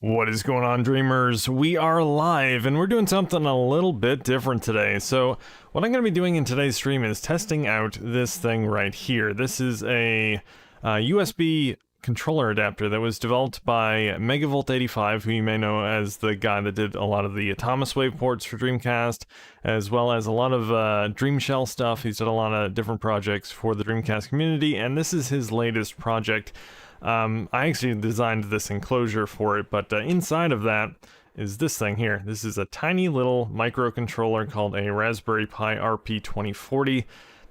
What is going on, dreamers? We are live and we're doing something a little bit different today. So what I'm going to be doing in today's stream is testing out this thing right here. This is a USB controller adapter that was developed by Megavolt85, who you may know as the guy that did a lot of the Thomas Wave ports for Dreamcast, as well as a lot of Dream Shell stuff. He's done a lot of different projects for the Dreamcast community, and this is his latest project. I actually designed this enclosure for it, but inside of that is this thing here. This is a tiny little microcontroller called a Raspberry Pi RP2040.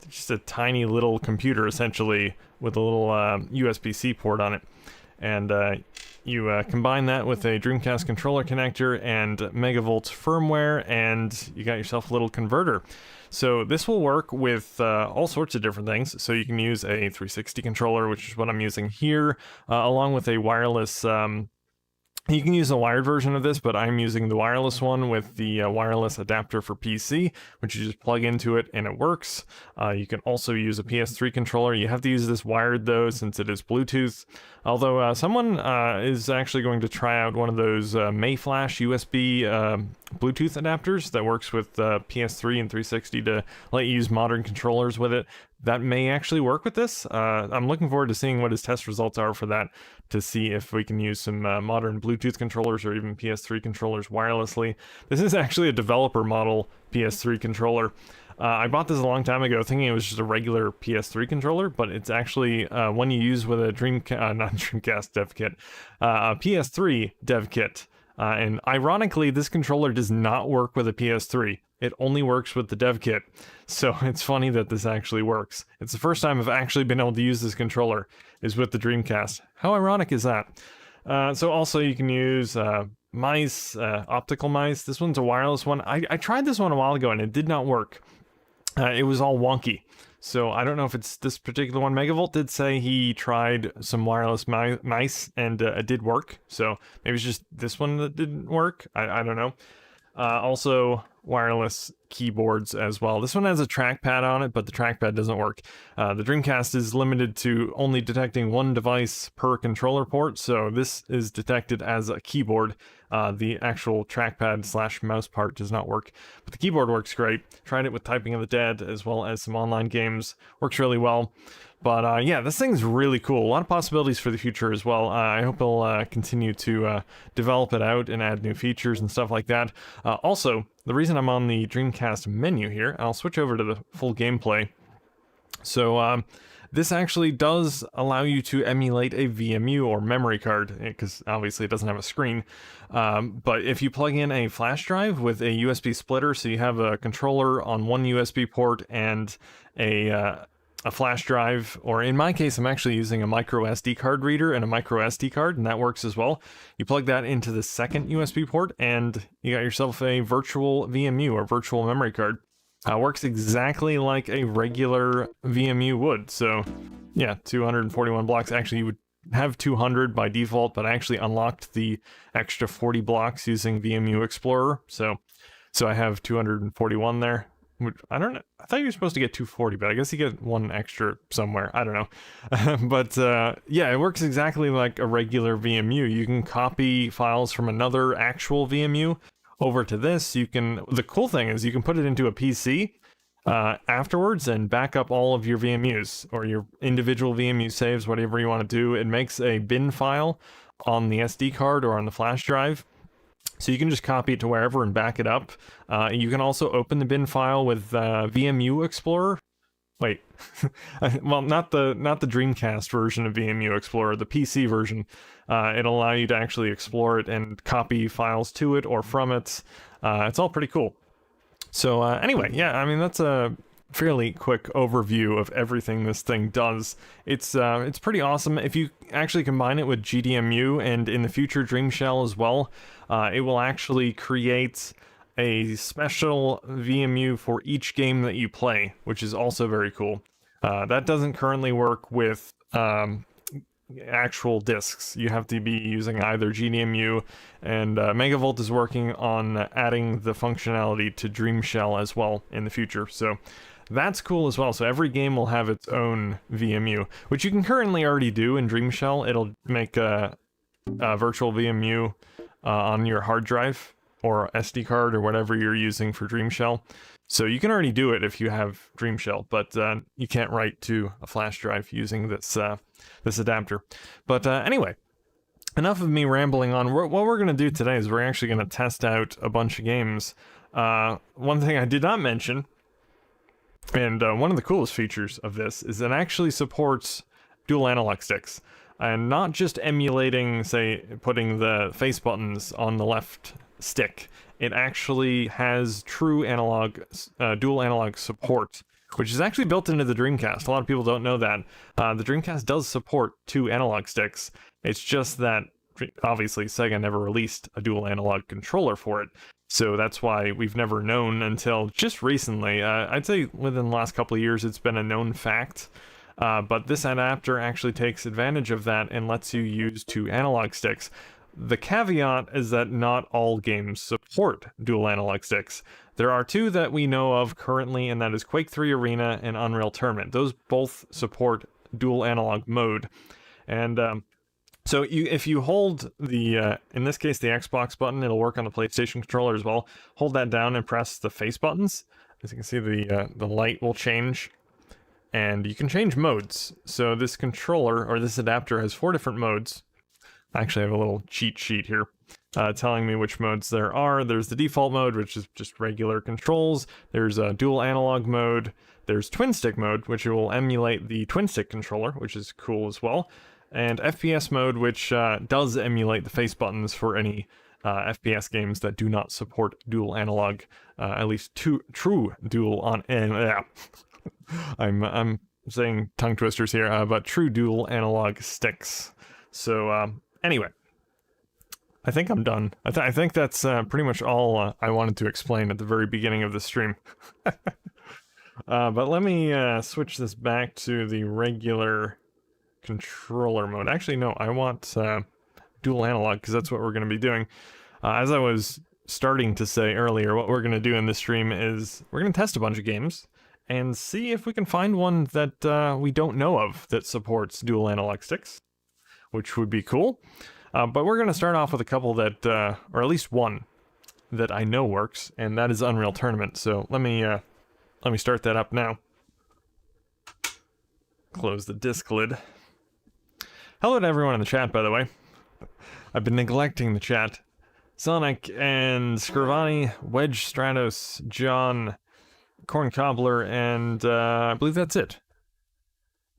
It's just a tiny little computer, essentially, with a little USB-C port on it. And you combine that with a Dreamcast controller connector and Megavolt's firmware, and you got yourself a little converter. So this will work with all sorts of different things. So you can use a 360 controller, which is what I'm using here, along with a wireless... You can use a wired version of this, but I'm using the wireless one with the wireless adapter for PC, which you just plug into it and it works. You can also use a PS3 controller. You have to use this wired though, since it is Bluetooth. Although someone is actually going to try out one of those Mayflash USB Bluetooth adapters that works with PS3 and 360 to let you use modern controllers with it. That may actually work with this. I'm looking forward to seeing what his test results are for that, to see if we can use some modern Bluetooth controllers or even PS3 controllers wirelessly. This is actually a developer model PS3 controller. I bought this a long time ago thinking it was just a regular PS3 controller, but it's actually one you use with a not Dreamcast dev kit, a PS3 dev kit. And ironically, this controller does not work with a PS3. It only works with the dev kit. So it's funny that this actually works. It's the first time I've actually been able to use this controller is with the Dreamcast. How ironic is that? So also you can use mice, optical mice. This one's a wireless one. I tried this one a while ago and it did not work. It was all wonky. So I don't know if it's this particular one. Megavolt did say he tried some wireless mice and it did work. So maybe it's just this one that didn't work. I don't know. Also wireless keyboards as well. This one has a trackpad on it, but the trackpad doesn't work. The Dreamcast is limited to only detecting one device per controller port, so this is detected as a keyboard. The actual trackpad / mouse part does not work, but the keyboard works great. Tried it with Typing of the Dead as well as some online games. Works really well. But yeah, this thing's really cool. A lot of possibilities for the future as well. I hope they'll continue to develop it out and add new features and stuff like that. Also, the reason I'm on the Dreamcast menu here, I'll switch over to the full gameplay. So this actually does allow you to emulate a VMU or memory card, because obviously it doesn't have a screen. But if you plug in a flash drive with a USB splitter, so you have a controller on one USB port and a flash drive, or in my case, I'm actually using a micro SD card reader and a micro SD card, and that works as well. You plug that into the second USB port, and you got yourself a virtual VMU or virtual memory card. Works exactly like a regular VMU would. So yeah, 241 blocks. Actually, you would have 200 by default, but I actually unlocked the extra 40 blocks using VMU Explorer. So I have 241 there. I don't know. I thought you were supposed to get 240, but I guess you get one extra somewhere. I don't know. But yeah, it works exactly like a regular VMU. You can copy files from another actual VMU over to this. The cool thing is you can put it into a PC afterwards and back up all of your VMUs or your individual VMU saves, whatever you want to do. It makes a bin file on the SD card or on the flash drive. So you can just copy it to wherever and back it up. You can also open the bin file with VMU Explorer. Wait, well, not the Dreamcast version of VMU Explorer, the PC version. It'll allow you to actually explore it and copy files to it or from it. It's all pretty cool. So anyway, yeah, I mean, that's a fairly quick overview of everything this thing does. It's pretty awesome. If you actually combine it with GDEMU and in the future Dream Shell as well, it will actually create a special VMU for each game that you play, which is also very cool. That doesn't currently work with actual discs. You have to be using either GDEMU, and Megavolt is working on adding the functionality to Dream Shell as well in the future. So that's cool as well. So every game will have its own VMU, which you can currently already do in Dream Shell. It'll make virtual VMU on your hard drive or SD card or whatever you're using for Dreamshell. So you can already do it if you have Dreamshell, but you can't write to a flash drive using this this adapter. But anyway, enough of me rambling on. What we're going to do today is we're actually going to test out a bunch of games. One thing I did not mention, and one of the coolest features of this, is it actually supports dual analog sticks. And not just emulating, say, putting the face buttons on the left stick. It actually has true analog, dual analog support, which is actually built into the Dreamcast. A lot of people don't know that. The Dreamcast does support 2 analog sticks. It's just that, obviously, Sega never released a dual analog controller for it. So that's why we've never known until just recently. I'd say within the last couple of years, it's been a known fact. But this adapter actually takes advantage of that and lets you use 2 analog sticks. The caveat is that not all games support dual analog sticks. There are 2 that we know of currently, and that is Quake 3 Arena and Unreal Tournament. Those both support dual analog mode. And so if you hold the, in this case, the Xbox button, it'll work on the PlayStation controller as well. Hold that down and press the face buttons. As you can see, the light will change. And you can change modes. So this controller, or this adapter, has 4 different modes. I actually have a little cheat sheet here telling me which modes there are. There's the default mode, which is just regular controls. There's a dual analog mode. There's twin stick mode, which will emulate the twin stick controller, which is cool as well. And FPS mode, which does emulate the face buttons for any FPS games that do not support dual analog, at least true dual on. I'm saying tongue twisters here, but true dual analog sticks. So anyway, I think I'm done. I think that's pretty much all I wanted to explain at the very beginning of the stream. But let me switch this back to the regular controller mode. Actually, no, I want dual analog because that's what we're going to be doing. As I was starting to say earlier, what we're going to do in this stream is we're going to test a bunch of games and see if we can find one that we don't know of that supports dual analog sticks, which would be cool. But we're going to start off with a couple that, or at least one, that I know works, and that is Unreal Tournament. So let me start that up now. Close the disk lid. Hello to everyone in the chat, by the way. I've been neglecting the chat. Sonic and Scrivani, Wedge Stratos, John, Corn Cobbler, and I believe that's it.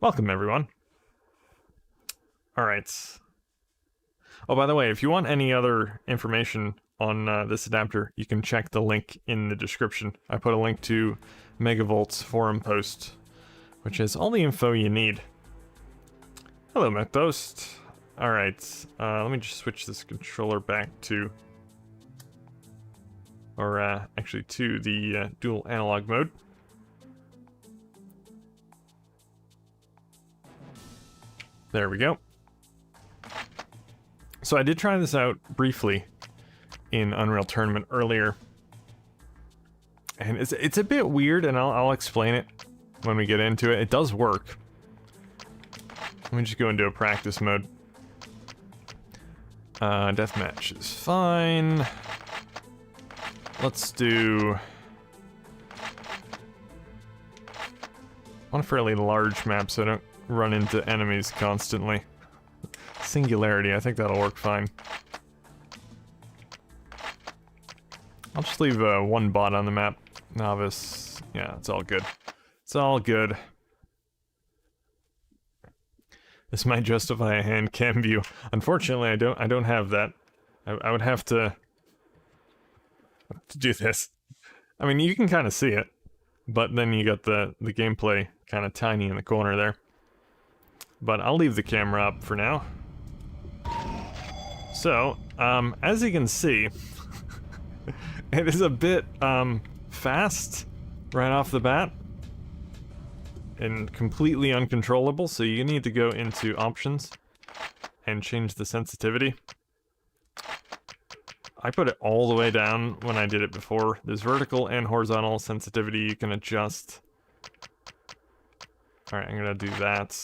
Welcome, everyone. Alright. Oh, by the way, if you want any other information on this adapter, you can check the link in the description. I put a link to Megavolt's forum post, which has all the info you need. Hello, Methost. Alright, let me just switch this controller back to... or actually to the dual analog mode. There we go. So I did try this out briefly in Unreal Tournament earlier, and it's a bit weird, and I'll explain it when we get into it. It does work. Let me just go into a practice mode. Deathmatch is fine. Let's do... on a fairly large map so I don't run into enemies constantly. Singularity, I think that'll work fine. I'll just leave one bot on the map. Novice. Yeah, it's all good. It's all good. This might justify a hand cam view. Unfortunately, I don't have that. I would have to do this. I mean, you can kind of see it, but then you got the gameplay kind of tiny in the corner there. But I'll leave the camera up for now. So, as you can see, it is a bit fast right off the bat and completely uncontrollable, so you need to go into options and change the sensitivity. I put it all the way down when I did it before. There's vertical and horizontal sensitivity you can adjust. Alright, I'm gonna do that.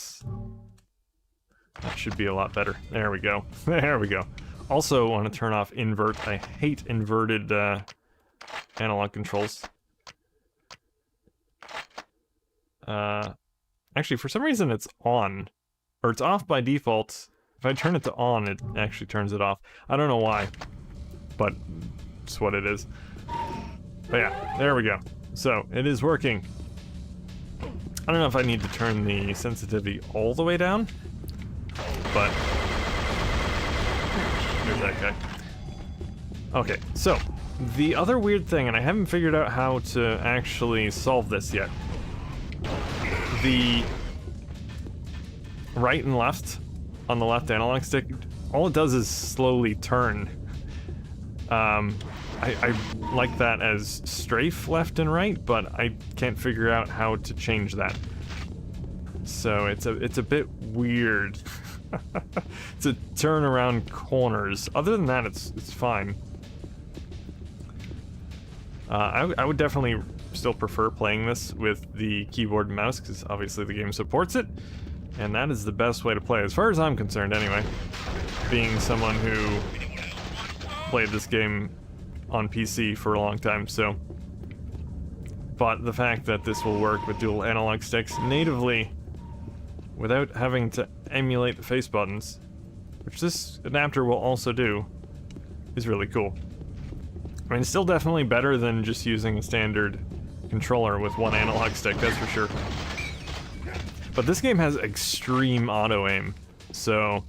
That should be a lot better. There we go. There we go. Also want to turn off invert. I hate inverted analog controls. Actually, for some reason it's on. Or it's off by default. If I turn it to on, it actually turns it off. I don't know why. But it's what it is. But yeah, there we go. So, it is working. I don't know if I need to turn the sensitivity all the way down. But there's that guy. Okay, so the other weird thing, and I haven't figured out how to actually solve this yet. The right and left on the left analog stick, all it does is slowly turn. I like that as strafe left and right, but I can't figure out how to change that. So it's a bit weird. To turn around corners. Other than that, it's fine. I would definitely still prefer playing this with the keyboard and mouse, because obviously the game supports it, and that is the best way to play, as far as I'm concerned anyway. Being someone who played this game on PC for a long time, so... But the fact that this will work with dual analog sticks natively, without having to emulate the face buttons, which this adapter will also do, is really cool. I mean, it's still definitely better than just using a standard controller with one analog stick, that's for sure. But this game has extreme auto-aim, so...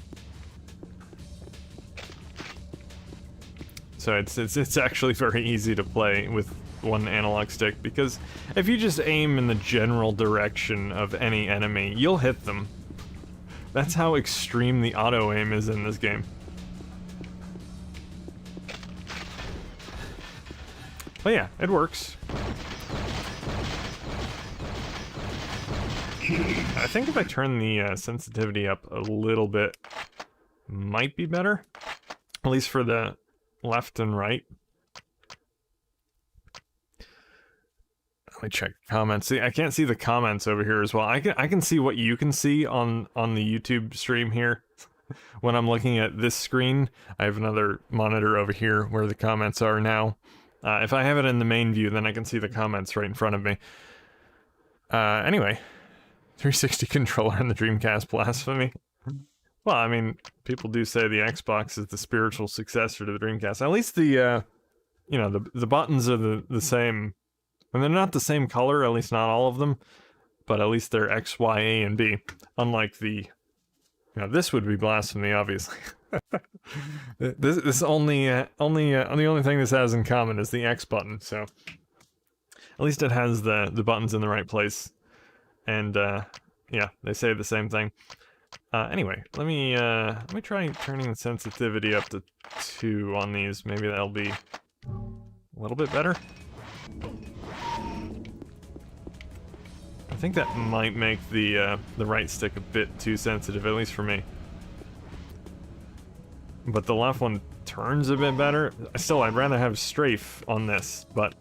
it's actually very easy to play with one analog stick, because if you just aim in the general direction of any enemy, you'll hit them. That's how extreme the auto-aim is in this game. But yeah, it works. I think if I turn the sensitivity up a little bit, might be better. At least for the left and right. Let me check comments. See, I can't see the comments over here as well. I can see what you can see on the YouTube stream here. When I'm looking at this screen, I have another monitor over here where the comments are now. If I have it in the main view, then I can see the comments right in front of me. Anyway, 360 controller and the Dreamcast blasphemy. Well, I mean, people do say the Xbox is the spiritual successor to the Dreamcast. At least the, you know, the buttons are the same. And they're not the same color, at least not all of them, but at least they're X, Y, A, and B. Unlike the, you know, this would be blasphemy, obviously. This the only thing this has in common is the X button. So at least it has the buttons in the right place, and yeah, they say the same thing. Anyway, let me try turning the sensitivity up to 2 on these. Maybe that'll be a little bit better. I think that might make the right stick a bit too sensitive, at least for me. But the left one turns a bit better. Still, I'd rather have strafe on this, but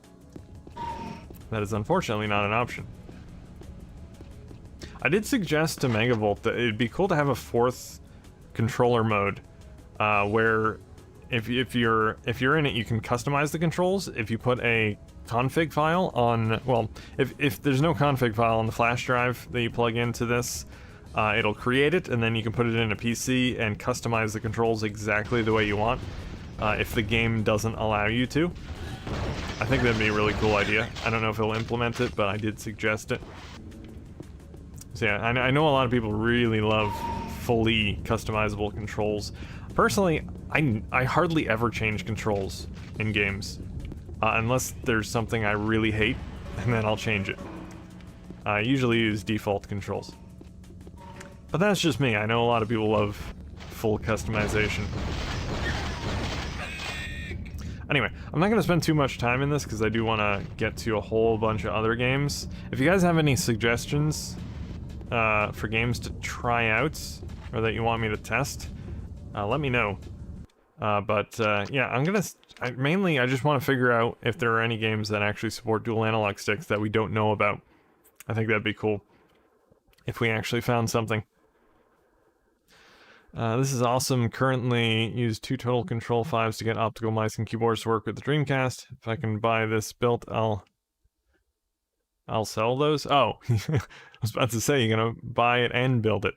that is unfortunately not an option. I did suggest to Megavolt that it'd be cool to have a 4th controller mode, where if you're in it, you can customize the controls. If you put a config file on, well, if there's no config file on the flash drive that you plug into this, it'll create it, and then you can put it in a PC and customize the controls exactly the way you want, if the game doesn't allow you to. I think that'd be a really cool idea. I don't know if it'll implement it, but I did suggest it. So yeah, I know a lot of people really love fully customizable controls. Personally, I hardly ever change controls in games, unless there's something I really hate, and then I'll change it. I usually use default controls. But that's just me. I know a lot of people love full customization. Anyway, I'm not going to spend too much time in this because I do want to get to a whole bunch of other games. If you guys have any suggestions for games to try out, or that you want me to test, let me know. Yeah, I just want to figure out if there are any games that actually support dual analog sticks that we don't know about. I think that'd be cool if we actually found something. This is awesome. Currently use 2 total control 5s to get optical mice and keyboards to work with the Dreamcast. If I can buy this built, I'll sell those. Oh, I was about to say you're gonna buy it and build it.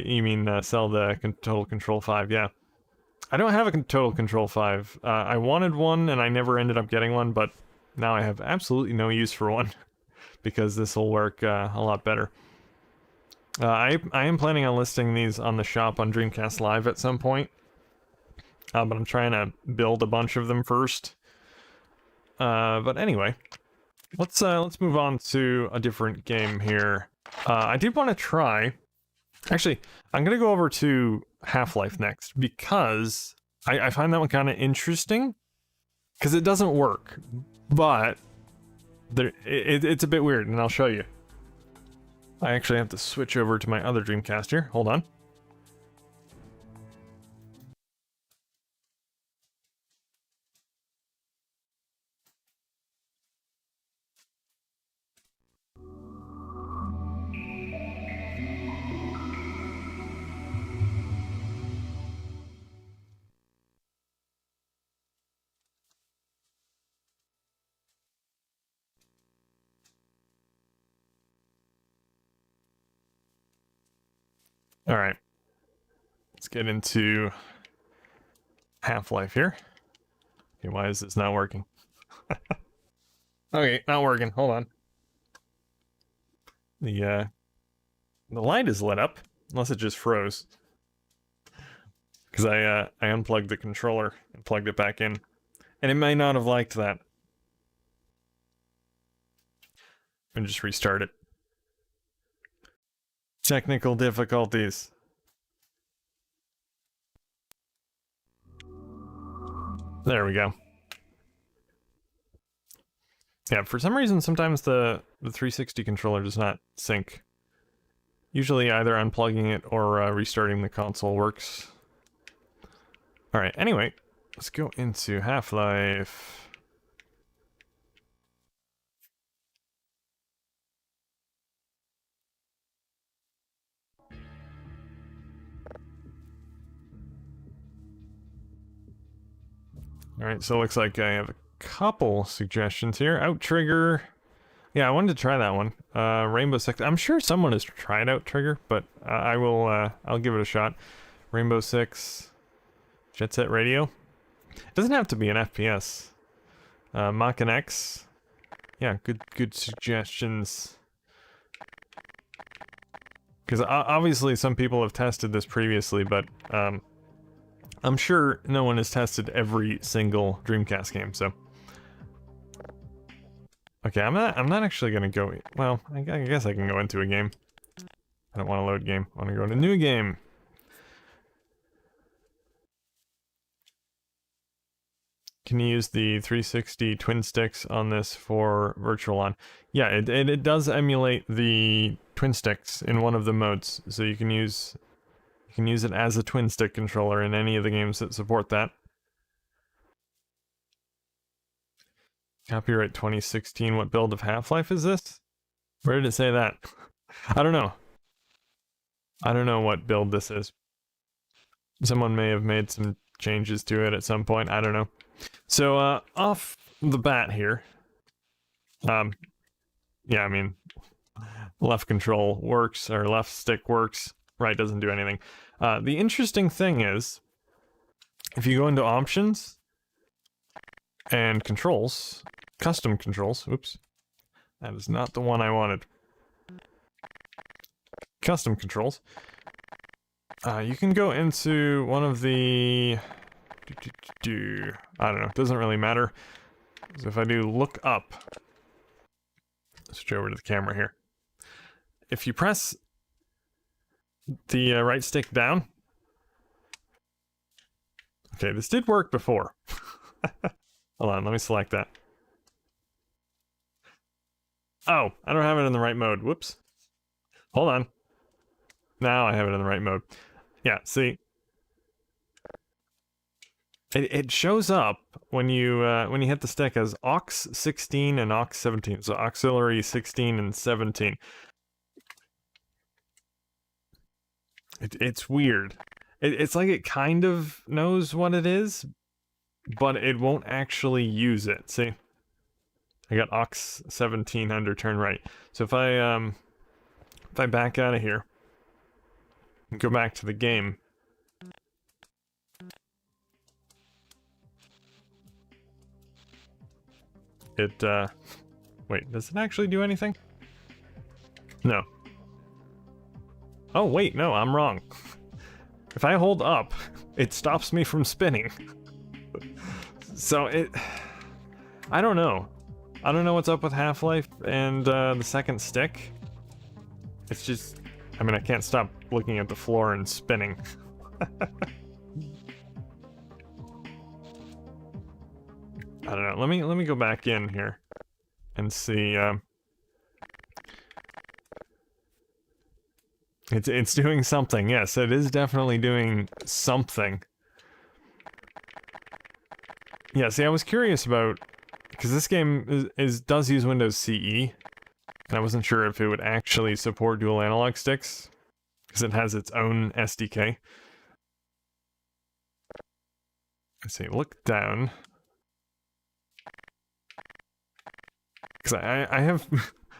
You mean sell the total control 5? Yeah. I don't have a total control 5. I wanted one and I never ended up getting one, but now I have absolutely no use for one because this will work a lot better. I am planning on listing these on the shop on Dreamcast Live at some point, but I'm trying to build a bunch of them first. But anyway, let's move on to a different game here. I did want to try. Actually, I'm gonna go over to Half-Life next because I find that one kind of interesting because it doesn't work, but it's a bit weird, and I'll show you. I actually have to switch over to my other Dreamcast here. Hold on. All right. Let's get into Half-Life here. Okay, why is this not working? Okay, not working. Hold on. The light is lit up, unless it just froze. Because I unplugged the controller and plugged it back in. And it may not have liked that. And just restart it. Technical difficulties. There we go. Yeah, for some reason, sometimes the 360 controller does not sync. Usually either unplugging it or restarting the console works. Alright, anyway, let's go into Half-Life. Alright, so it looks like I have a couple suggestions here. Out-Trigger. Yeah, I wanted to try that one. Rainbow Six. I'm sure someone has tried Out-Trigger, but I'll give it a shot. Rainbow Six. Jet Set Radio. It doesn't have to be an FPS. Mach and X. Yeah, good suggestions. Because obviously some people have tested this previously, but I'm sure no one has tested every single Dreamcast game, so. Okay, I'm not actually gonna go. Well, I guess I can go into a game. I don't want to load game. I want to go into new game. Can you use the 360 twin sticks on this for virtual on? Yeah, it does emulate the twin sticks in one of the modes, so you can use it as a twin stick controller in any of the games that support that. Copyright 2016. What build of Half-Life is this? Where did it say that? I don't know. I don't know what build this is. Someone may have made some changes to it at some point. I don't know. So, off the bat here. Yeah, I mean, left control works, or left stick works. Right doesn't do anything. The interesting thing is, if you go into options and controls, custom controls, oops, that is not the one I wanted. Custom controls. You can go into one of the, I don't know, it doesn't really matter. So if I do look up, switch over to the camera here. If you press the right stick down. Okay, this did work before. Hold on, let me select that. Oh, I don't have it in the right mode. Whoops. Hold on. Now I have it in the right mode. Yeah, see. It shows up when you hit the stick as aux 16 and aux 17. So auxiliary 16 and 17. It's weird. It's like it kind of knows what it is, but it won't actually use it. See? I got Ox 17 under turn right. So if I back out of here and go back to the game, it wait, does it actually do anything? No. Oh wait, no, I'm wrong. If I hold up, it stops me from spinning. So I don't know. I don't know what's up with Half-Life and the second stick. It's just, I mean, I can't stop looking at the floor and spinning. I don't know. Let me go back in here and see. It's doing something. Yes, it is definitely doing something. Yeah. See, I was curious about, because this game does use Windows CE, and I wasn't sure if it would actually support dual analog sticks, because it has its own SDK. Let's see. Look down. Because I have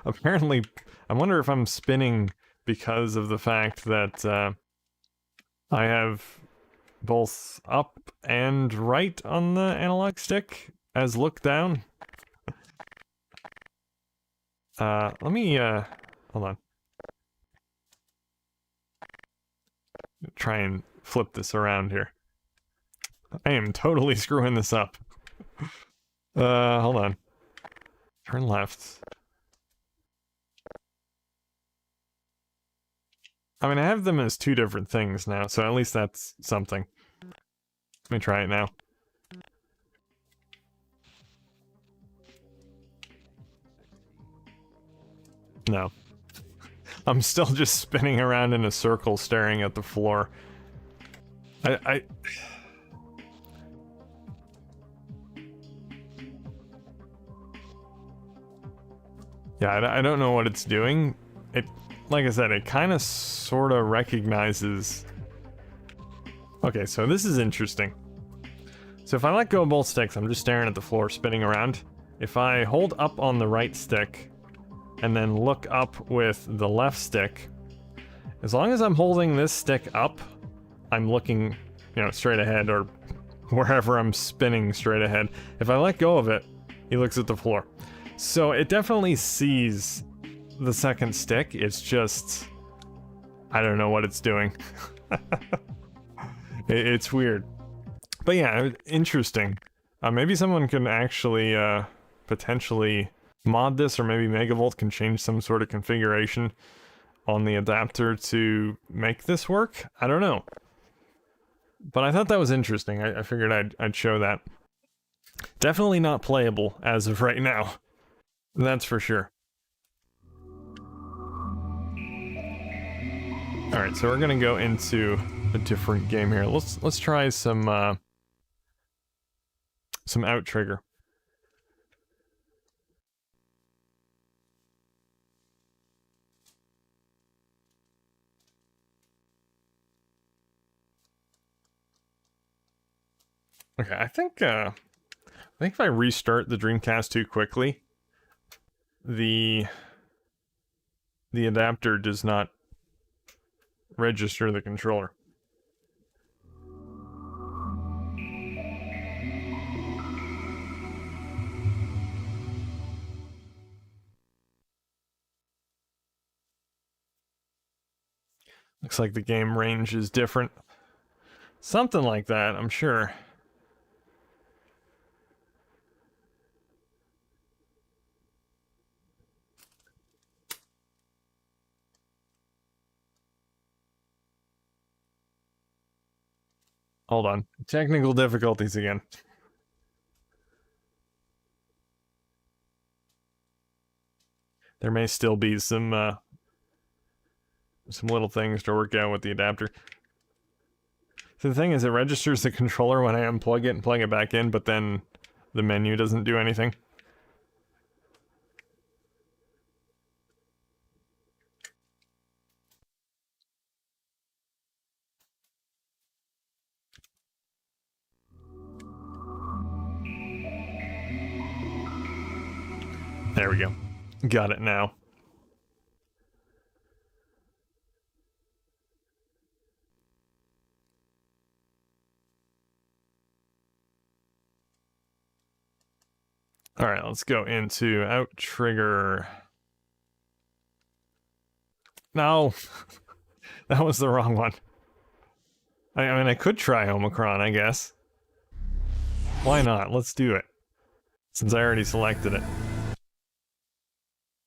apparently, I wonder if I'm spinning because of the fact that I have both up and right on the analog stick as look down. Let me hold on. Try and flip this around here. I am totally screwing this up. Hold on. Turn left. I mean, I have them as two different things now, so at least that's something. Let me try it now. No. I'm still just spinning around in a circle staring at the floor. I Yeah, I don't know what it's doing. It, like I said, it kind of sort of recognizes... Okay, so this is interesting. So if I let go of both sticks, I'm just staring at the floor, spinning around. If I hold up on the right stick, and then look up with the left stick, as long as I'm holding this stick up, I'm looking, you know, straight ahead, or wherever I'm spinning straight ahead. If I let go of it, he looks at the floor. So it definitely sees the second stick, it's just... I don't know what it's doing. It's weird. But yeah, interesting. Maybe someone can actually, potentially mod this, or maybe Megavolt can change some sort of configuration on the adapter to make this work? I don't know. But I thought that was interesting. I figured I'd show that. Definitely not playable as of right now. That's for sure. Alright, so we're gonna go into a different game here. Let's try some out trigger. Okay, I think if I restart the Dreamcast too quickly, the adapter does not register the controller. Looks like the game range is different. Something like that, I'm sure. Hold on. Technical difficulties again. There may still be some little things to work out with the adapter. So the thing is, it registers the controller when I unplug it and plug it back in, but then the menu doesn't do anything. There we go. Got it now. Alright, let's go into out trigger. No! That was the wrong one. I mean, I could try Omicron, I guess. Why not? Let's do it. Since I already selected it.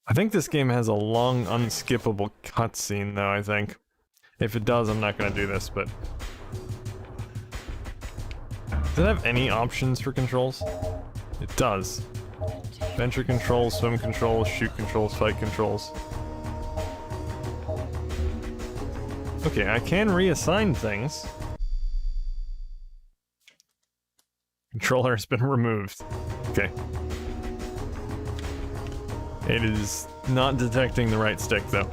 I think this game has a long, unskippable cutscene, though, I think. If it does, I'm not gonna do this, but... Does it have any options for controls? It does. Venture controls, swim controls, shoot controls, fight controls. Okay, I can reassign things. Controller has been removed. Okay. It is not detecting the right stick, though.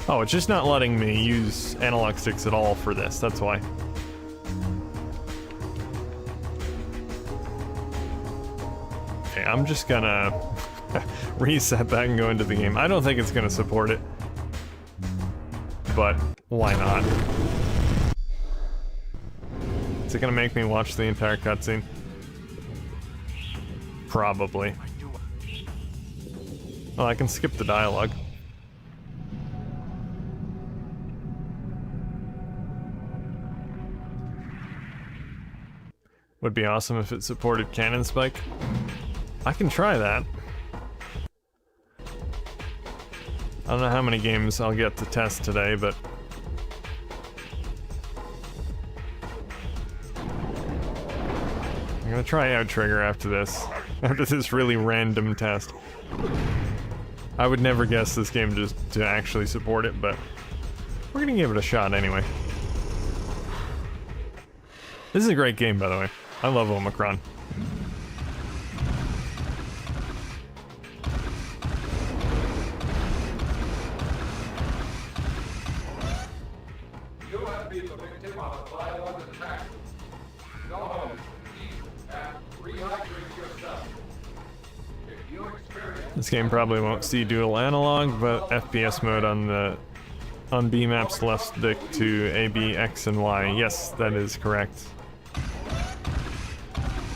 Oh, it's just not letting me use analog sticks at all for this, that's why. Okay, I'm just gonna reset that and go into the game. I don't think it's gonna support it. But, why not? Is it gonna make me watch the entire cutscene? Probably. Well, I can skip the dialogue. Would be awesome if it supported cannon spike. I can try that. I don't know how many games I'll get to test today, but... I'm gonna try out trigger after this. After this really random test. I would never guess this game just to actually support it, but... we're gonna give it a shot anyway. This is a great game, by the way. I love Omicron. You have been the victim of a violent attack. Go and rehydrate yourself. If you experience... This game probably won't see dual analog, but FPS mode on B maps left stick to A, B, X, and Y. Yes, that is correct.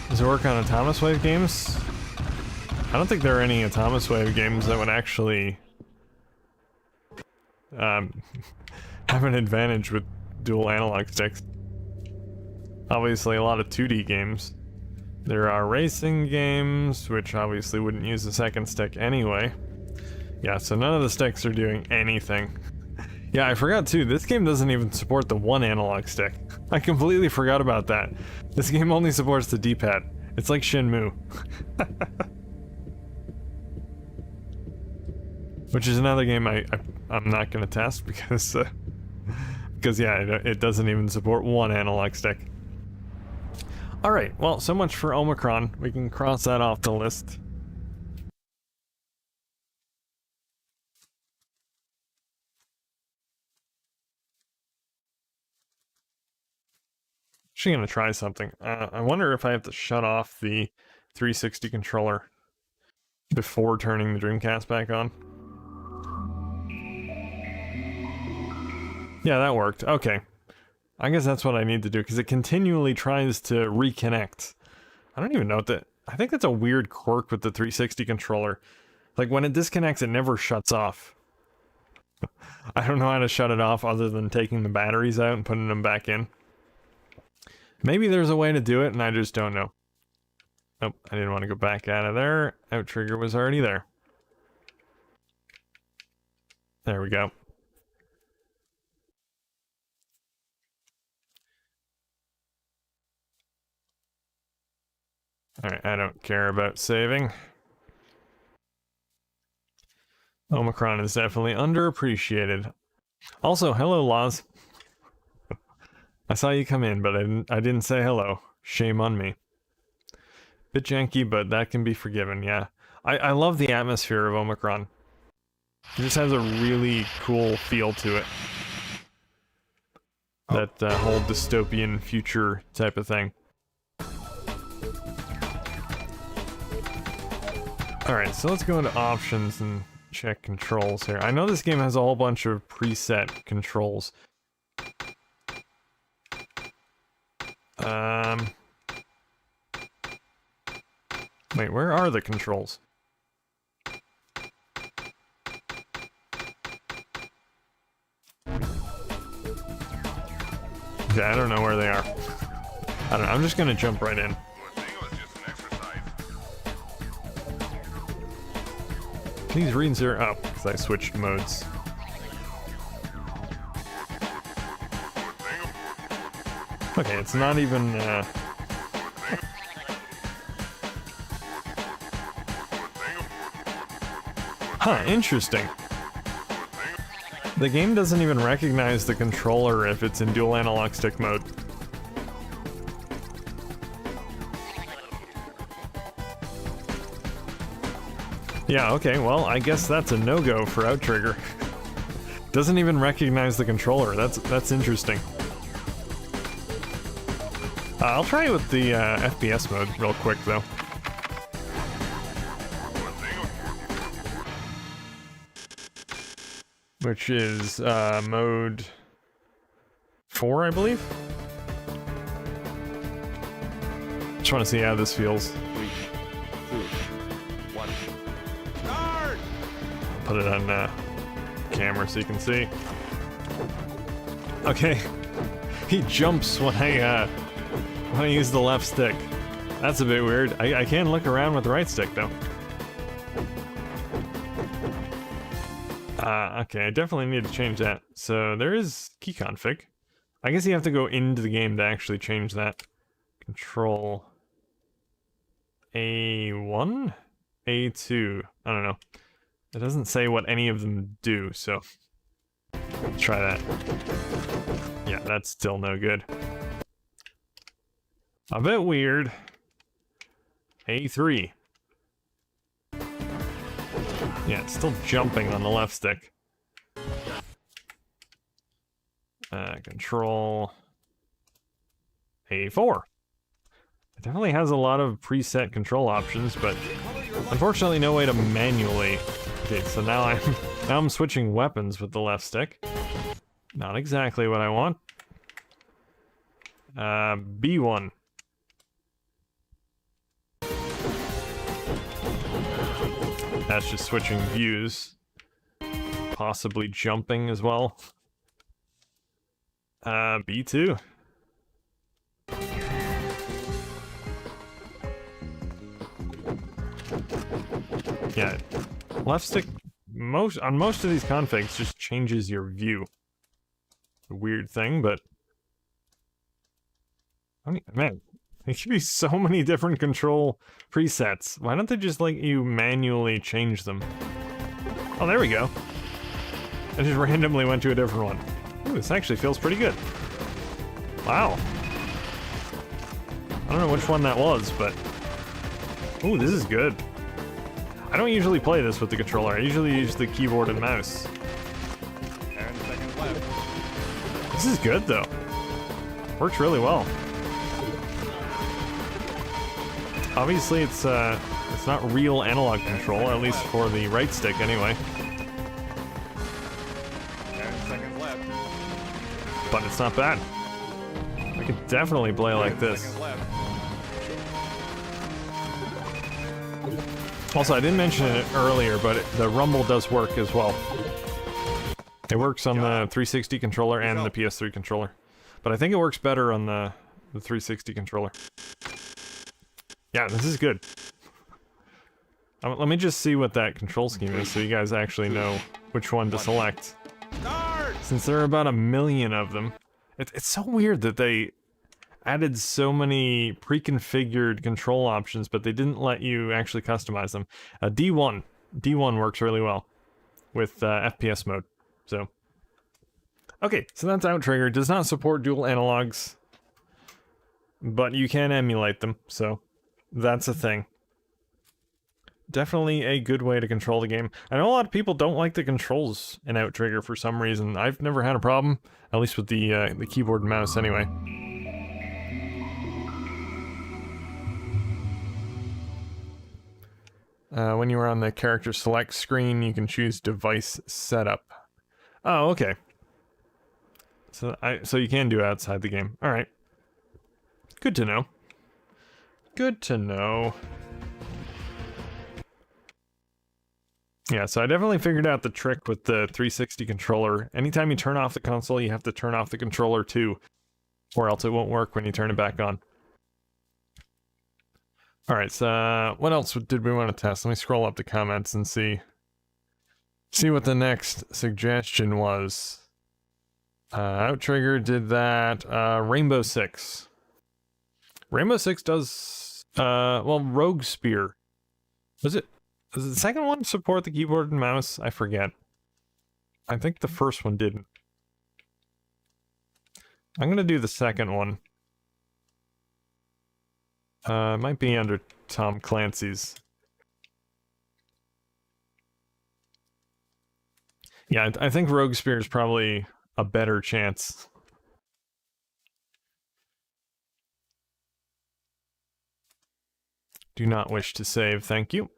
Does it work on Atomic Wave games? I don't think there are any Atomic Wave games that would actually have an advantage with dual analog sticks. Obviously a lot of 2D games. There are racing games, which obviously wouldn't use the second stick anyway. Yeah, so none of the sticks are doing anything. Yeah, I forgot too, this game doesn't even support the one analog stick. I completely forgot about that. This game only supports the D-pad. It's like Shenmue. Which is another game I'm not gonna test because yeah, it doesn't even support one analog stick. Alright, well, so much for Omicron. We can cross that off the list. Actually gonna try something. I wonder if I have to shut off the 360 controller before turning the Dreamcast back on. Yeah, that worked. Okay. I guess that's what I need to do, because it continually tries to reconnect. I don't even know what that... I think that's a weird quirk with the 360 controller. Like, when it disconnects, it never shuts off. I don't know how to shut it off other than taking the batteries out and putting them back in. Maybe there's a way to do it, and I just don't know. Nope, I didn't want to go back out of there. Out trigger was already there. There we go. Alright, I don't care about saving. Omicron is definitely underappreciated. Also, hello, Laws. I saw you come in, but I didn't say hello. Shame on me. Bit janky, but that can be forgiven, yeah. I love the atmosphere of Omicron. It just has a really cool feel to it. That whole dystopian future type of thing. Alright, so let's go into options and check controls here. I know this game has a whole bunch of preset controls. Wait, where are the controls? Okay, I don't know where they are. I don't know, I'm just gonna jump right in. Please reinsert up, because I switched modes. Okay, it's not even, Huh, interesting. The game doesn't even recognize the controller if it's in dual analog stick mode. Yeah, okay, well, I guess that's a no-go for Outrigger. Doesn't even recognize the controller. That's interesting. I'll try it with the FPS mode real quick, though. Which is mode 4, I believe? Just want to see how this feels. 3, 2, 1. Put it on camera so you can see. Okay, he jumps when I use the left stick. That's a bit weird. I can look around with the right stick though. Okay, I definitely need to change that. So there is key config. I guess you have to go into the game to actually change that. Control A1? A2. I don't know. It doesn't say what any of them do, so let's try that. Yeah, that's still no good. A bit weird. A3. Yeah, it's still jumping on the left stick. Control A4. It definitely has a lot of preset control options, but unfortunately no way to manually. Okay, so now I'm switching weapons with the left stick. Not exactly what I want. B1. That's just switching views. Possibly jumping as well. B2. Yeah, left stick on most of these configs just changes your view. A weird thing, but I mean, man, there should be so many different control presets. Why don't they just let you manually change them? Oh, there we go. I just randomly went to a different one. Ooh, this actually feels pretty good. Wow. I don't know which one that was, but ooh, this is good. I don't usually play this with the controller. I usually use the keyboard and mouse. And second left. This is good, though. Works really well. Obviously, it's not real analog control, at least for the right stick, anyway. And second left. But it's not bad. I could definitely play like this. Second left. Also, I didn't mention it earlier, but the rumble does work as well. It works on the 360 controller and the PS3 controller. But I think it works better on the 360 controller. Yeah, this is good. Let me just see what that control scheme is so you guys actually know which one to select. Since there are about 1 million of them. It's so weird that they added so many pre-configured control options, but they didn't let you actually customize them. D1 works really well with FPS mode. So, okay, so that's Outrigger. It does not support dual analogs, but you can emulate them. So that's a thing. Definitely a good way to control the game. I know a lot of people don't like the controls in Outrigger for some reason. I've never had a problem, at least with the keyboard and mouse anyway. When you are on the character select screen, you can choose device setup. Oh, okay. So you can do it outside the game. All right. Good to know. Good to know. Yeah, so I definitely figured out the trick with the 360 controller. Anytime you turn off the console, you have to turn off the controller too, or else it won't work when you turn it back on. Alright, so what else did we want to test? Let me scroll up the comments and see what the next suggestion was. Outrigger did that. Rainbow Six. Rainbow Six does, well, Rogue Spear. Does the second one support the keyboard and mouse? I forget. I think the first one didn't. I'm gonna do the second one. It might be under Tom Clancy's. Yeah, I think Rogue Spear is probably a better chance. Do not wish to save, thank you.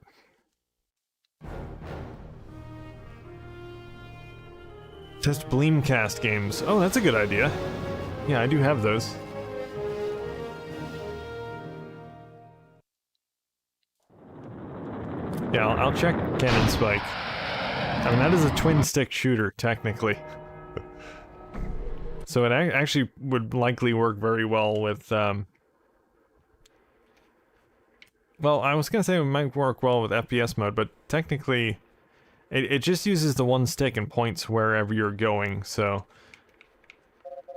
Test Dreamcast games. Oh, that's a good idea. Yeah, I do have those. Yeah, I'll check Cannon Spike. I mean, that is a twin-stick shooter, technically. So it actually would likely work very well with, well, I was gonna say it might work well with FPS mode, but technically, it just uses the one stick and points wherever you're going, so...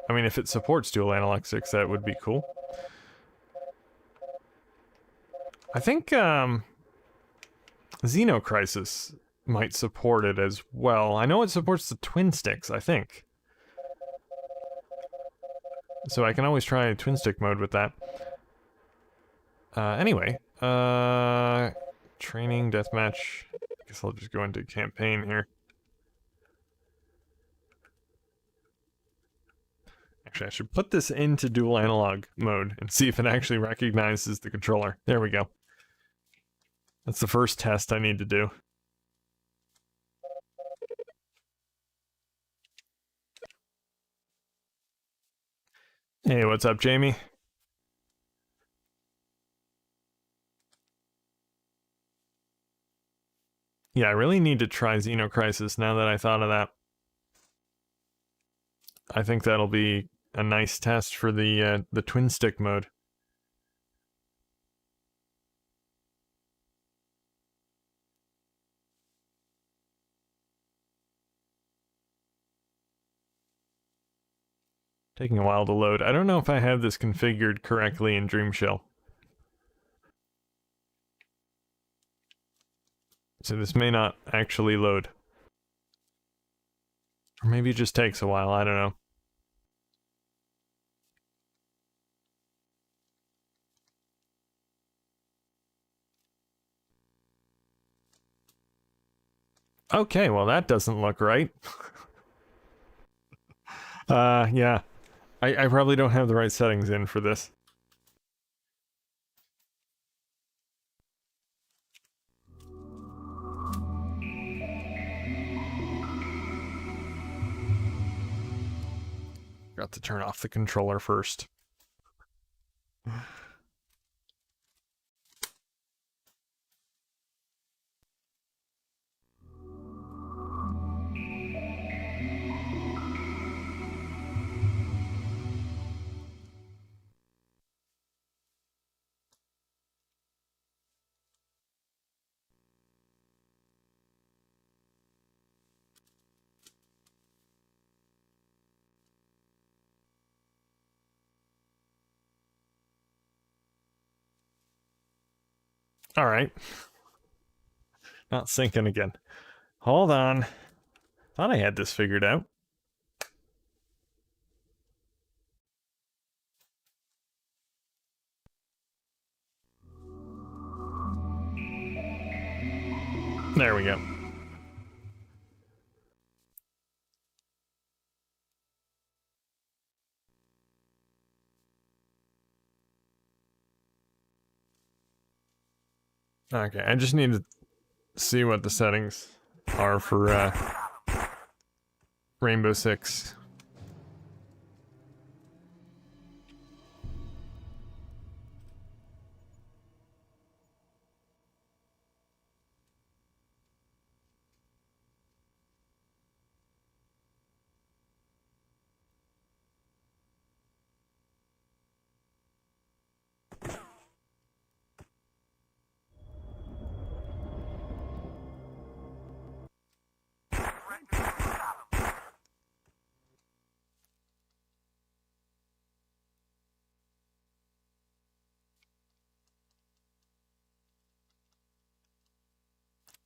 I mean, if it supports dual analog sticks, that would be cool. I think, Xenocrisis might support it as well. I know it supports the twin sticks, I think. So I can always try twin stick mode with that. Anyway, training, deathmatch. I guess I'll just go into campaign here. Actually, I should put this into dual analog mode and see if it actually recognizes the controller. There we go. That's the first test I need to do. Hey, what's up, Jamie? Yeah, I really need to try Xenocrisis now that I thought of that. I think that'll be a nice test for the twin stick mode. Taking a while to load. I don't know if I have this configured correctly in Dreamshell. So this may not actually load. Or maybe it just takes a while, I don't know. Okay, well that doesn't look right. Yeah. I probably don't have the right settings in for this. Got to turn off the controller first. Alright. Not syncing again. Hold on. Thought I had this figured out. There we go. Okay, I just need to see what the settings are for Rainbow Six.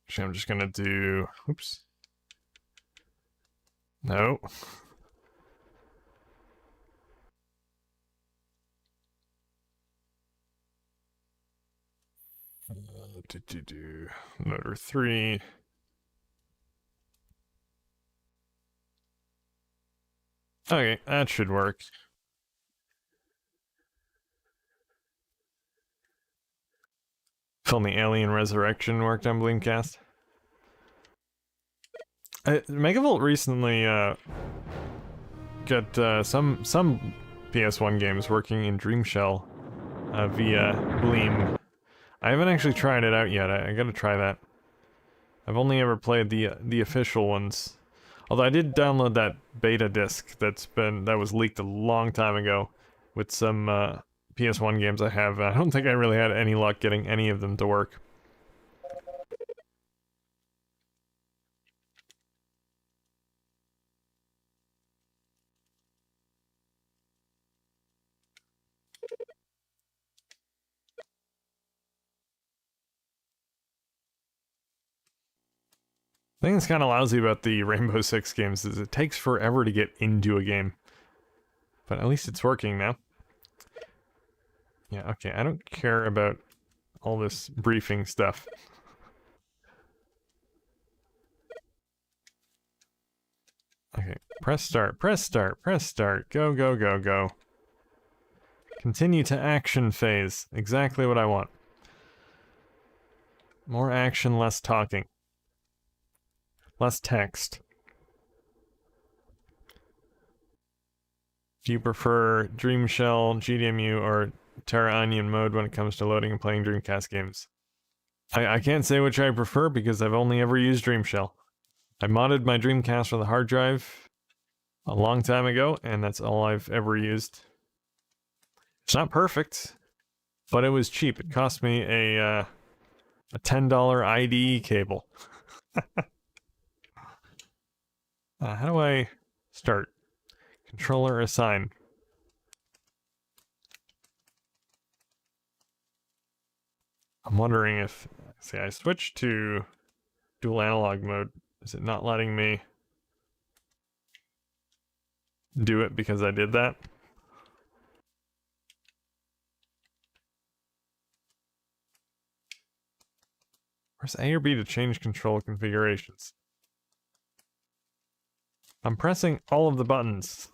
Actually, I'm just gonna do, oops. No. Motor 3. Okay, that should work. Film the Alien Resurrection worked on Dreamcast. Megavolt recently got some PS1 games working in Dreamshell via Bleem. I haven't actually tried it out yet. I gotta try that. I've only ever played the official ones. Although I did download that beta disc that was leaked a long time ago with some PS1 games I have. I don't think I really had any luck getting any of them to work. The thing that's kind of lousy about the Rainbow Six games is it takes forever to get into a game. But at least it's working now. Yeah, okay, I don't care about all this briefing stuff. Okay, press start, press start, press start. Go, go, go, go. Continue to action phase. Exactly what I want. More action, less talking. Less text. Do you prefer Dreamshell, GDMU, or Terra Onion mode when it comes to loading and playing Dreamcast games? I can't say which I prefer because I've only ever used Dreamshell. I modded my Dreamcast with a hard drive a long time ago, and that's all I've ever used. It's not perfect, but it was cheap. It cost me a $10 IDE cable. How do I start? Controller assign. I'm wondering if, see, I switched to dual analog mode. Is it not letting me do it because I did that? Press A or B to change control configurations. I'm pressing all of the buttons.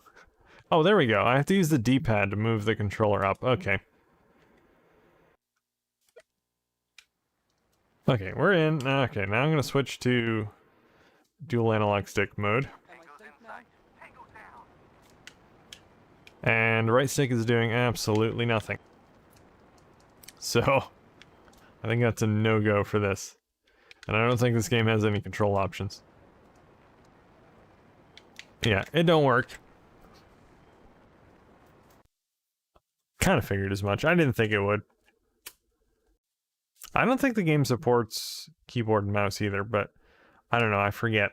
Oh, there we go. I have to use the D-pad to move the controller up. Okay. Okay, we're in. Okay, now I'm going to switch to dual analog stick mode. And right stick is doing absolutely nothing. So, I think that's a no-go for this. And I don't think this game has any control options. Yeah, it don't work. Kind of figured as much. I didn't think it would. I don't think the game supports keyboard and mouse either, but I don't know, I forget.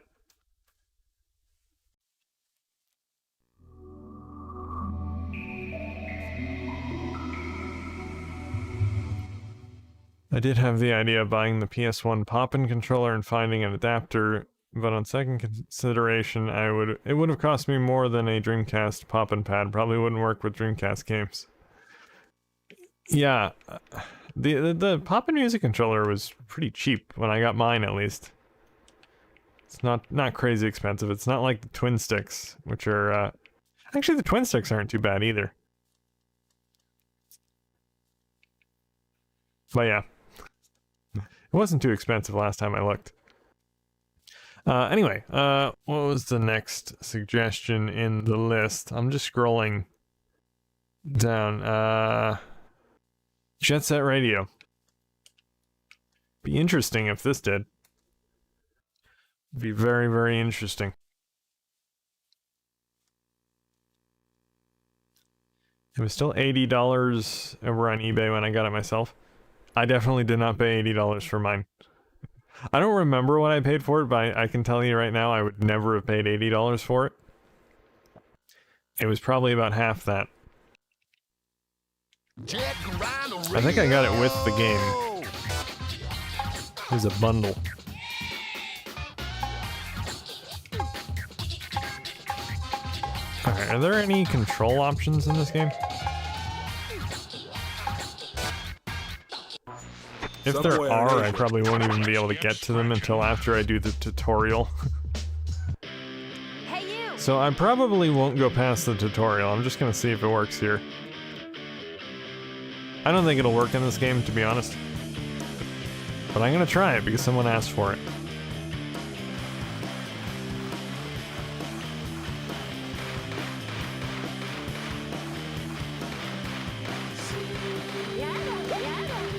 I did have the idea of buying the PS1 pop-in controller and finding an adapter, but on second consideration, it would have cost me more than a Dreamcast pop-in pad. Probably wouldn't work with Dreamcast games. Yeah, the pop-in music controller was pretty cheap when I got mine, at least. It's not crazy expensive. It's not like the twin sticks, which are actually the twin sticks aren't too bad either. But yeah, It wasn't too expensive last time I looked. Anyway, what was the next suggestion in the list? I'm just scrolling down. Jet Set Radio. Be interesting if this did. Be very, very interesting. It was still $80 over on eBay when I got it myself. I definitely did not pay $80 for mine. I don't remember what I paid for it, but I can tell you right now I would never have paid $80 for it. It was probably about half that. I think I got it with the game. It was a bundle. Alright, are there any control options in this game? If there are, I probably won't even be able to get to them until after I do the tutorial. Hey you! So I probably won't go past the tutorial. I'm just gonna see if it works here. I don't think it'll work in this game, to be honest. But I'm gonna try it because someone asked for it.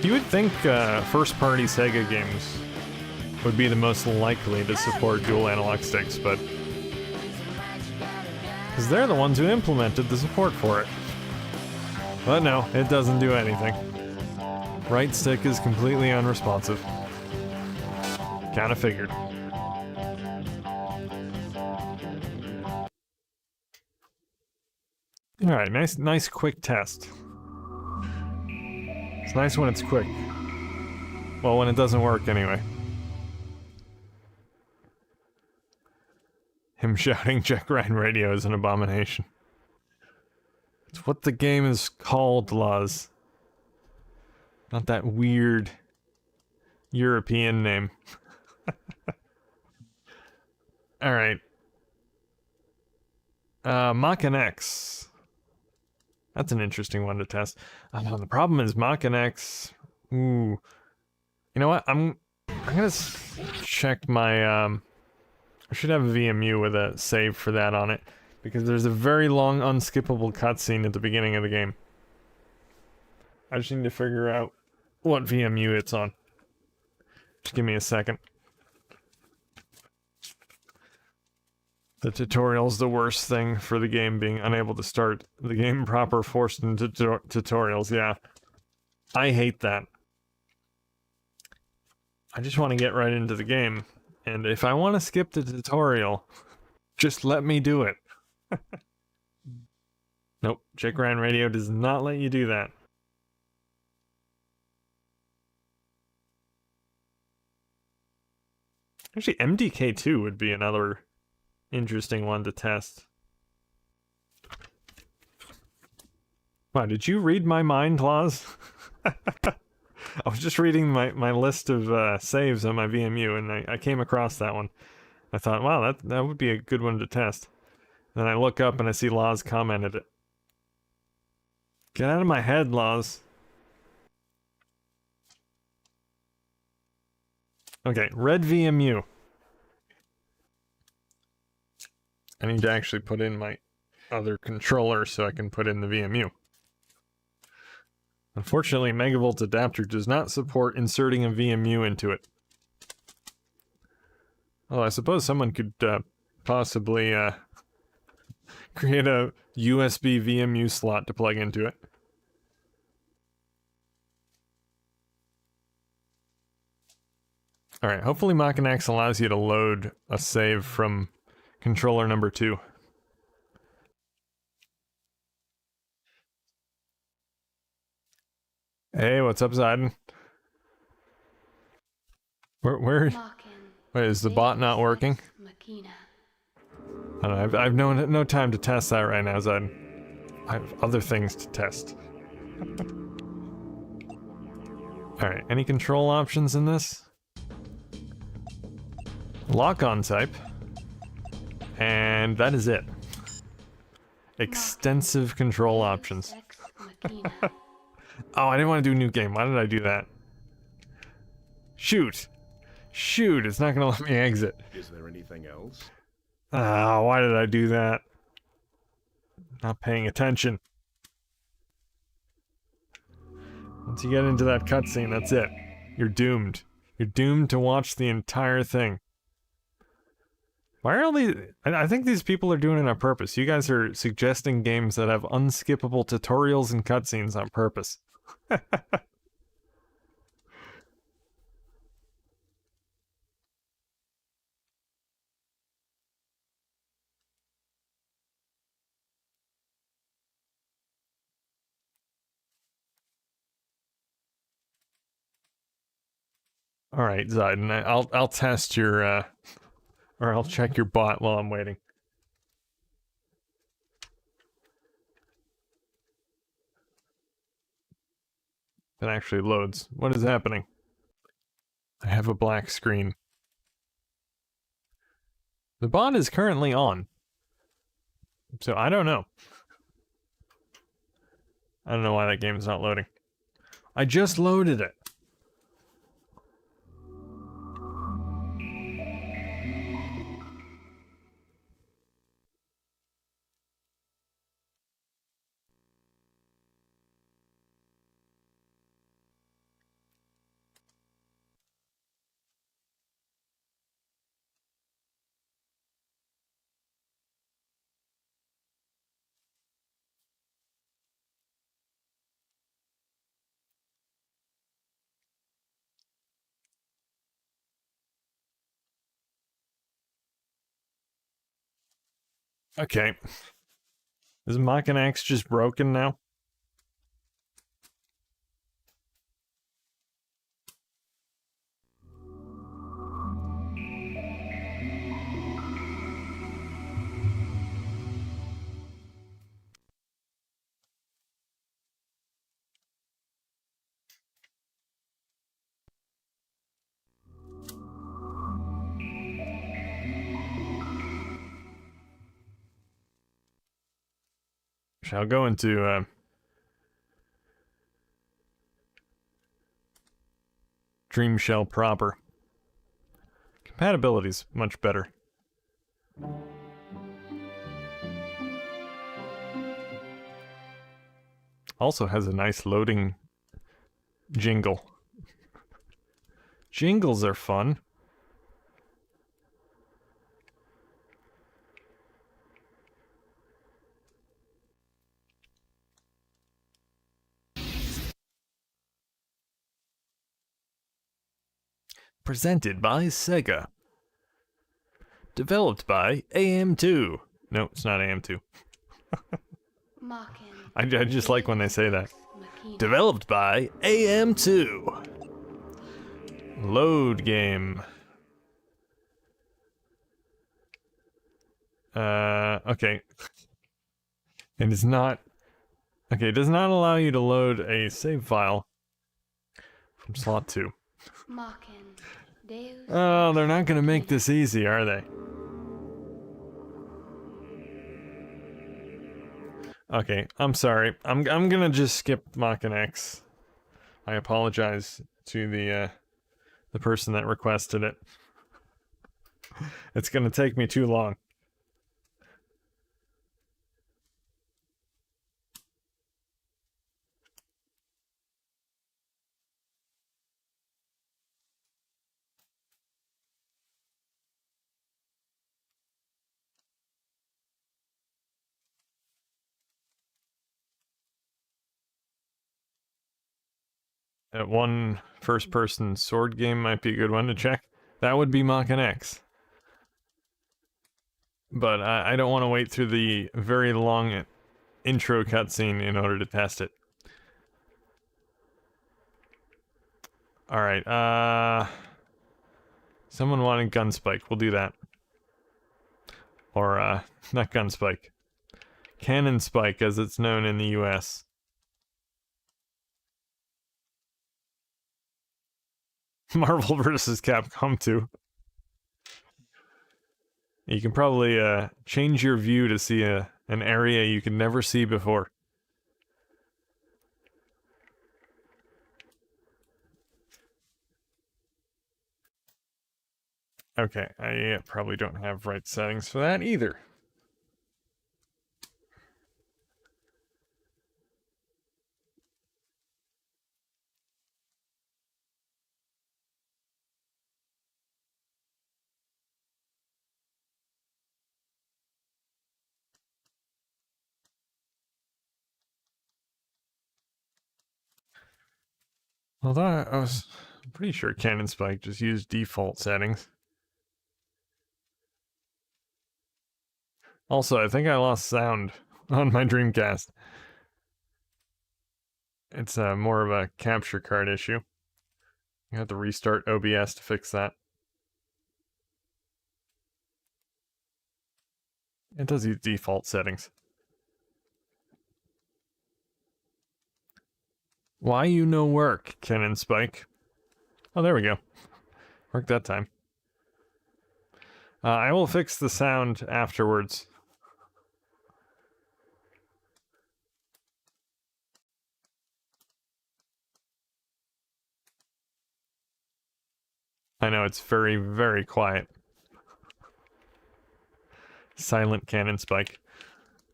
You would think first-party Sega games would be the most likely to support dual analog sticks, but... because they're the ones who implemented the support for it. But no, it doesn't do anything. Right stick is completely unresponsive. Kinda figured. Alright, nice quick test. It's nice when it's quick. Well, when it doesn't work, anyway. Him shouting Jack Ryan Radio is an abomination. It's what the game is called, Laz. Not that weird European name. Alright. Mach-N X. That's an interesting one to test. The problem is Mach-N X. Ooh. You know what? I'm gonna check my I should have a VMU with a save for that on it, because there's a very long unskippable cutscene at the beginning of the game. I just need to figure out what VMU it's on. Just give me a second. The tutorial's the worst thing for the game, being unable to start the game proper, forced into tutorials, yeah. I hate that. I just want to get right into the game, and if I want to skip the tutorial, just let me do it. Nope, Jack Ryan Radio does not let you do that. Actually, MDK2 would be another interesting one to test. Wow, did you read my mind, Laz? I was just reading my list of saves on my VMU, and I came across that one. I thought, wow, that would be a good one to test. Then I look up and I see Laz commented it. Get out of my head, Laz. Okay, red VMU. I need to actually put in my other controller so I can put in the VMU. Unfortunately, Megavolt adapter does not support inserting a VMU into it. Well, I suppose someone could possibly create a USB VMU slot to plug into it. Alright, hopefully Mach-N X allows you to load a save from controller number 2. Hey, what's up, Zayden? Where? Wait, is the bot not working? I don't know, I've no time to test that right now, Zayden. I have other things to test. Alright, any control options in this? Lock-on type. And that is it. Extensive control options. Oh, I didn't want to do new game. Why did I do that? Shoot! Shoot, it's not gonna let me exit. Is there anything else? Ah, why did I do that? Not paying attention. Once you get into that cutscene, that's it. You're doomed. You're doomed to watch the entire thing. Why are all these... I think these people are doing it on purpose. You guys are suggesting games that have unskippable tutorials and cutscenes on purpose. Alright, Zayden, I'll test your, or I'll check your bot while I'm waiting. It actually loads. What is happening? I have a black screen. The bot is currently on. So I don't know. I don't know why that game is not loading. I just loaded it. Okay. Is Mach and X just broken now? Shall go into, Dream Shell proper. Compatibility's much better. Also has a nice loading jingle. Jingles are fun. Presented by Sega. Developed by AM2. No, it's not AM2. I just like when they say that. Developed by AM2. Load game. Okay. It is not... Okay, it does not allow you to load a save file from slot 2. Oh, they're not gonna make this easy, are they? Okay, I'm sorry. I'm gonna just skip Mach and X. I apologize to the person that requested it. It's gonna take me too long. That one first-person sword game might be a good one to check. That would be Mach and X. But I don't want to wait through the very long intro cutscene in order to test it. Alright, someone wanted Gunspike. We'll do that. Or, not Gunspike. Cannon Spike, as it's known in the US. Marvel vs. Capcom 2. You can probably change your view to see an area you could never see before. Okay, I probably don't have right settings for that either. Although I was pretty sure Cannon Spike just used default settings. Also, I think I lost sound on my Dreamcast. It's more of a capture card issue. You have to restart OBS to fix that. It does use default settings. Why you no work, Cannon Spike? Oh, there we go. Worked that time. I will fix the sound afterwards. I know, it's very, very quiet. Silent Cannon Spike.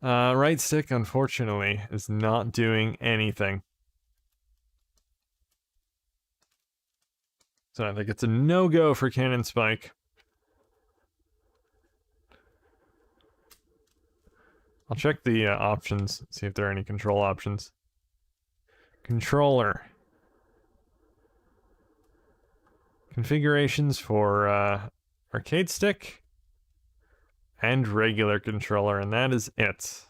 Right stick, unfortunately, is not doing anything. So I think it's a no-go for Cannon Spike. I'll check the options, see if there are any control options. Controller. Configurations for arcade stick and regular controller, and that is it.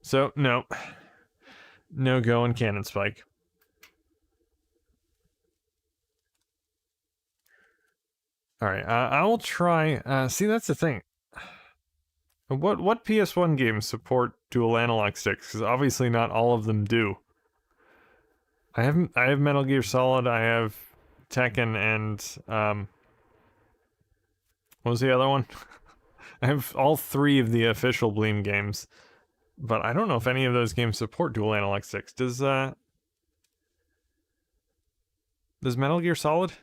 So, no. No go on Cannon Spike. Alright, I will try... see, that's the thing. What PS1 games support dual analog sticks? Because obviously not all of them do. I have Metal Gear Solid, I have Tekken, and what was the other one? I have all 3 of the official Bleem games, but I don't know if any of those games support dual analog sticks. Does Metal Gear Solid?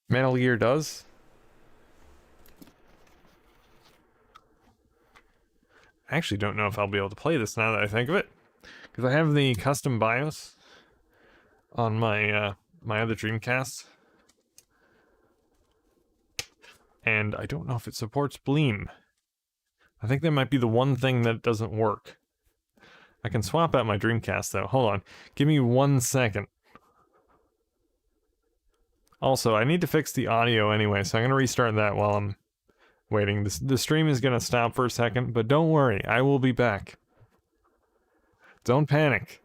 Metal Gear does? I actually don't know if I'll be able to play this now that I think of it. Because I have the custom BIOS on my my other Dreamcast. And I don't know if it supports Bleem. I think that might be the one thing that doesn't work. I can swap out my Dreamcast though. Hold on. Give me 1 second. Also, I need to fix the audio anyway, so I'm going to restart that while I'm waiting. The stream is going to stop for a second, but don't worry, I will be back. Don't panic.